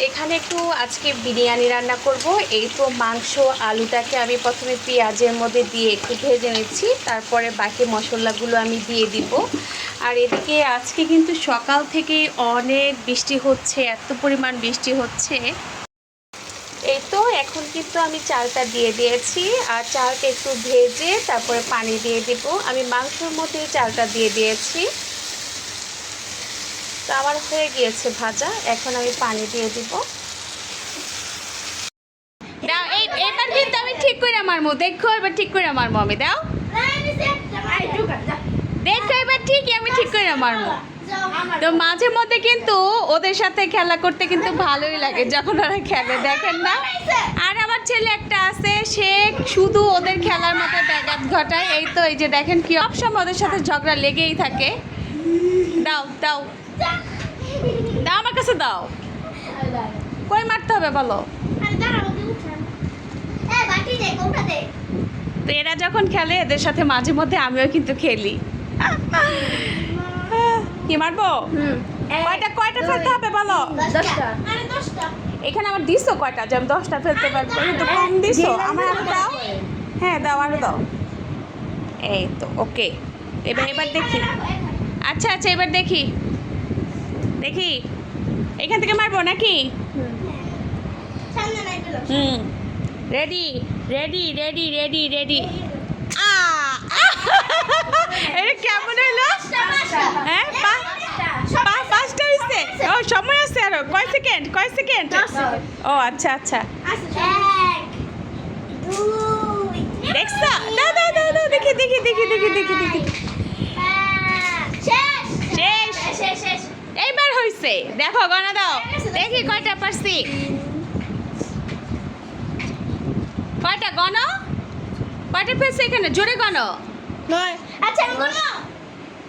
এখানে একটু আজকে বিরিয়ানি রান্না করব। এই তো মাংস আলুটাকে আমি প্রথমে পেঁয়াজের মধ্যে দিয়ে একটু ভেজে নিচ্ছি, তারপরে বাকি মশলাগুলো আমি দিয়ে দিব। আর এদিকে আজকে কিন্তু সকাল থেকেই অনেক বৃষ্টি হচ্ছে, এত পরিমাণ বৃষ্টি হচ্ছে। এই তো এখন কিন্তু আমি চালটা দিয়ে দিয়েছি, আর চালটা একটু ভেজে তারপরে পানি দিয়ে দিব। আমি মাংসের মধ্যে চালটা দিয়ে দিয়েছি, তো আমার হয়ে গিয়েছে ভাজা। এখন আমি পানি দিয়ে দিব। দাও, এবার কিন্তু আমি ঠিক করে মারমু, দেখো এবার ঠিক করে মারমু আমি। দাও দেখো এবার ঠিকই আমি ঠিক করে মারমু। তো মাঝে মধ্যে কিন্তু ওদের সাথে খেলা করতে কিন্তু ভালোই লাগে যখন ওরা খেলে, দেখেন না? আর আমার ছেলে একটা আছে, সে শুধু ওদের খেলার মতো ব্যাঘাত ঘটায়। এই তো এই যে দেখেন কি সবসময় ওদের সাথে ঝগড়া লেগেই থাকে। দাও দাও দাও আমার কাছে দাও। কই মারতে হবে বলো? তো এরা যখন খেলে এদের সাথে মাঝে মধ্যে আমিও কিন্তু খেলি। কি মারবো? কয়টা কয়টা ফেলতে হবে বলো? 10টা। এখানে আমার দিছো কয়টা যে আমি 10টা ফেলতে পারবো? কিন্তু কম দিছো। আমার আরো দাও। হ্যাঁ দাও, আরো দাও। এই তো ওকে। এবার দেখি। আচ্ছা আচ্ছা, এবার দেখি দেখি এখান থেকে মারবো নাকি? হুম, ready ready ready ready ready. এটা কেমন হলো? হ্যাঁ, পাঁচটা হয়েছে। ও সময় আছে আরো। কয় সেকেন্ড? কয় সেকেন্ড? ও আচ্ছা আচ্ছা, দেখছো? দাও দাও দাও দাও, দেখি দেখি দেখি দেখি দেখি দেখি। শেষ। এইবার হয়েছে, দেখো গণা দাও, দেখি কয়টা পারছি। কয়টা গণ? কয়টা পেয়েছে এখানে? জোরে গণ। আচ্ছা আমি গুনবো।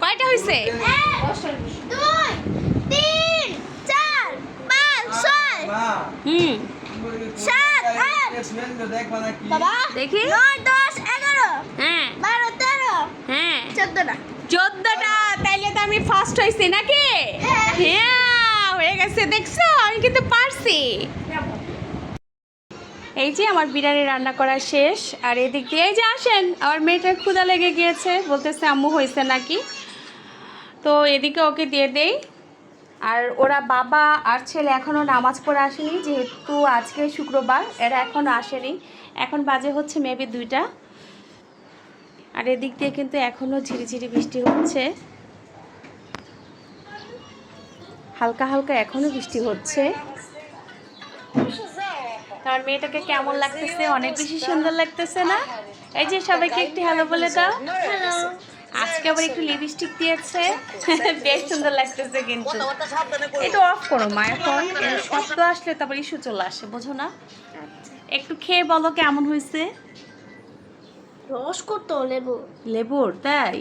কয়টা হয়েছে? 1 2 3 4 5 6 হুম, 7 8 বাবা দেখি। 9 10 11 হ্যাঁ 12 13 হ্যাঁ 14টা। 14টা। তাইলে তো আমি ফার্স্ট হয়েছি নাকি? হ্যাঁ হয়ে গেছে, দেখছো আমি কিন্তু পারছি। এই যে আমার বিরিয়ানি রান্না করা শেষ। আর এদিক দিয়ে এই যে আসেন, আমার মেয়েটার ক্ষুধা লেগে গিয়েছে, বলতেছে আম্মু হয়েছে নাকি। তো এদিকে ওকে দিয়ে দেই। আর ওরা বাবা আর ছেলে এখনও নামাজ পড়ে আসেনি, যেহেতু আজকে শুক্রবার, এরা এখনও আসেনি। এখন বাজে হচ্ছে মেবি 2টা। আর এদিক দিয়ে কিন্তু এখনও ঝিরিঝিরি বৃষ্টি হচ্ছে, হালকা হালকা এখনও বৃষ্টি হচ্ছে। আমার মেয়েটাকে কেমন লাগতেছে? অনেক বেশি সুন্দর লাগতেছে না? এই যে সবাইকে একটু হ্যালো বলে দাও। হ্যালো। আজকে আবার একটু লিপস্টিক দিয়েছে, বেশ সুন্দর লাগতেছে। কিন্তু এটা অফ করো মা, এখন এর শব্দ আসলে তারপর ইস্যু চলে আসে, বোঝো না? একটু খেয়ে বলো কেমন হয়েছে। রস কত লেবু? লেবুর? তাই?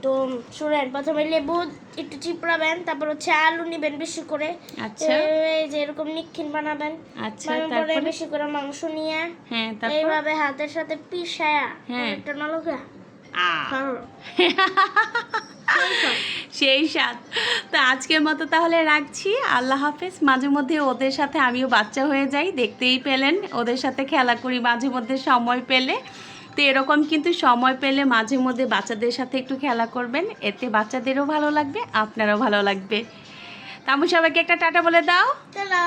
তো শুনেন, প্রথমে লেবু একটু চিপড়াবেন, তারপর হচ্ছে আলু নিবেন বেশি করে। আচ্ছা এই যে এরকম নিক্ষিন বানাবেন। আচ্ছা, বানানোর পরে তারপরে? বেশি করে মাংস নিয়ে হ্যাঁ, তারপর? এইভাবে হাতের সাথে পিষায়া হ্যাঁ। একটা নলকা সেই স্বাদ। তো আজকের মতো তাহলে রাখছি, আল্লাহ হাফেজ। মাঝে মধ্যে ওদের সাথে আমিও বাচ্চা হয়ে যাই, দেখতেই পেলেন, ওদের সাথে খেলা করি মাঝে মধ্যে সময় পেলে। তো এরকম কিন্তু সময় পেলে মাঝে মধ্যে বাচ্চাদের সাথে একটু খেলা করবেন, এতে বাচ্চাদেরও ভালো লাগবে, আপনারও ভালো লাগবে। তামু সবাইকে একটা টাটা বলে দাও। চলো।